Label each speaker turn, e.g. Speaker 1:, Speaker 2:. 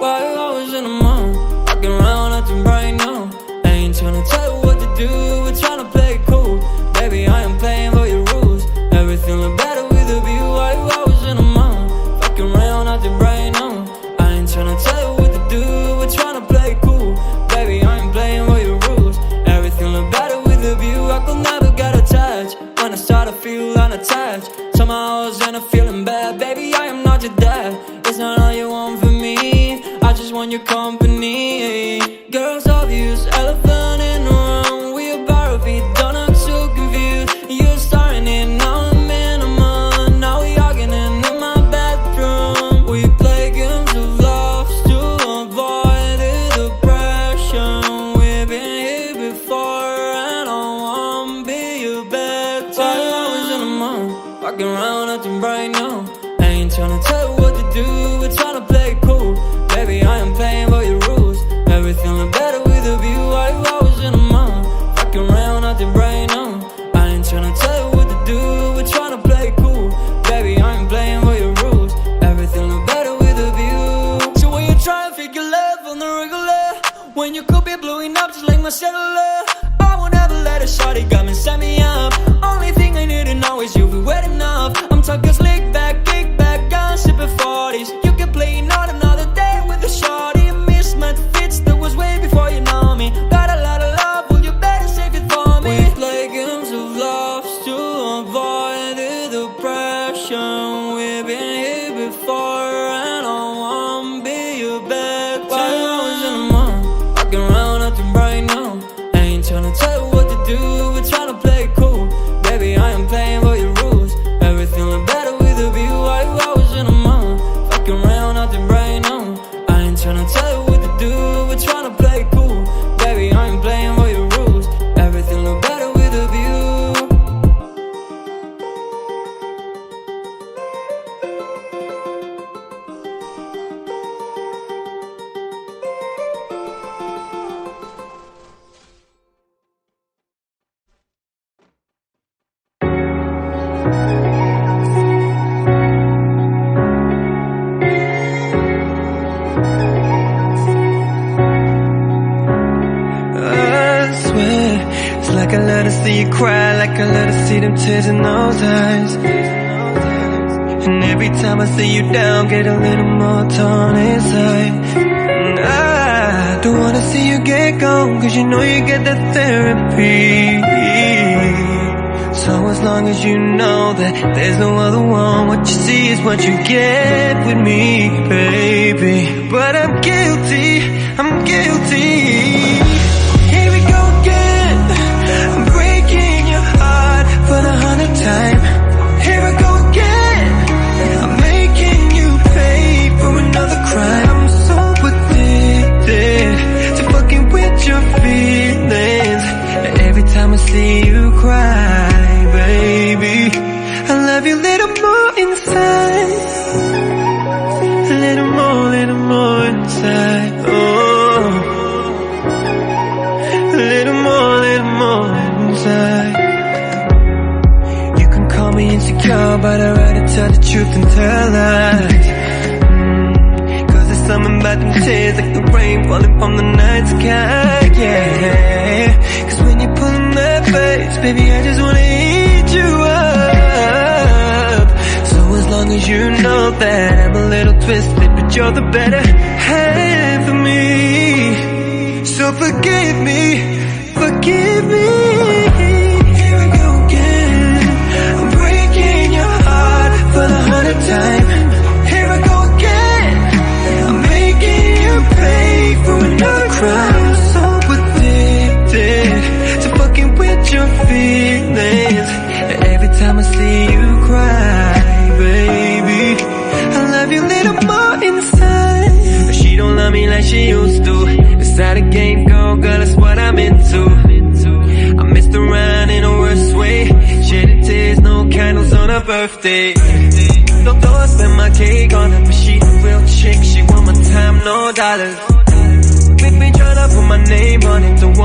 Speaker 1: Why you always in the mood? Walking around acting right now. I ain't tryna tell you what to do, we're tryna play it cool. Baby, I am playing by your rules. Everything look better with a view. Why you always in the mood? Walking around acting right now. I ain't tryna tell you what to do, we're tryna play it cool. Baby, I ain't playing by your rules. Everything look better with a view. I could never get attached. When I start to feel unattached, somehow I was in a feeling bad. Baby, I am not your dad. It's not all you want from me, I just want your company. Girls obvious, elephant in the room. We about to be done, I'm so confused. You're starting it, now I'm in a mood. Now we arguing in my bedroom. We play games of love to avoid the depression. We've been here before and I wanna be your bed. Why you always in the mood? Walking around acting right now. I ain't tryna tell you what to do, we're tryna play it cool. Baby, I am playing by your rules. Everything look better with a view. Why you always in the mood? Fucking around acting right now. I ain't tryna tell you what to do, we're tryna play it cool. Baby, I ain't playing by your rules. Everything look better with a view. So when you try and figure love on the regular, when you could be blowing up just like my cellular, I won't ever let a shawty come and set me up. Only thing I need to know is you'll be wet enough. I'm talking slick back, kick back, I'm sipping 40s. You can play not another day with a shawty. A mismatch fits that was way before you know me. Got a lot of love, well you better save it for me. We play games of love to avoid the depression. We've been here before and I wanna be your bed. Why you always in the mood? Walking around acting right now. I ain't tryna tell you what to do, we're tryna play it cool. Baby, I am playing by your rules. Everything look better with a view. Why you always in the mood? Fucking around acting right now. I ain't tryna tell you what to do, we're tryna play it cool. Baby, I ain't playing by your rules. Everything look better with a view.
Speaker 2: Like I love to see you cry, like I love to see them tears in those eyes. And every time I see you down, get a little more torn inside. And I don't wanna see you get gone, cause you know you get the therapy. So as long as you know that there's no other one, what you see is what you get with me, baby. But I'm guilty, I'm guilty. For the 100th time, here I go again. I'm making you pay for another crime. I'm so addicted to fucking with your feelings. Every time I see you cry, baby, I love you a little more inside. A little more inside. Oh, a little more inside. Call me insecure, but I'd rather tell the truth and tell lies. Cause there's something about them tears, like the rain falling from the night sky, yeah. Cause when you're pulling that face, baby, I just wanna eat you up. So as long as you know that I'm a little twisted, but you're the better half of me. So forgive me, forgive me. For the 100th time, here I go again. I'm making you pay for another crime. I'm so addicted to fucking with your feelings. Every time I see you cry, baby, I love you a little more inside. But she don't love me like she used to. It's how the game go, girl, that's what I'm into. I messed around in a worse way. Shedding tears, no candles on her birthday. Although I spend my cake on her, but she a real chick. She want my time, no dollars. Make me tryna put my name on it. Don't want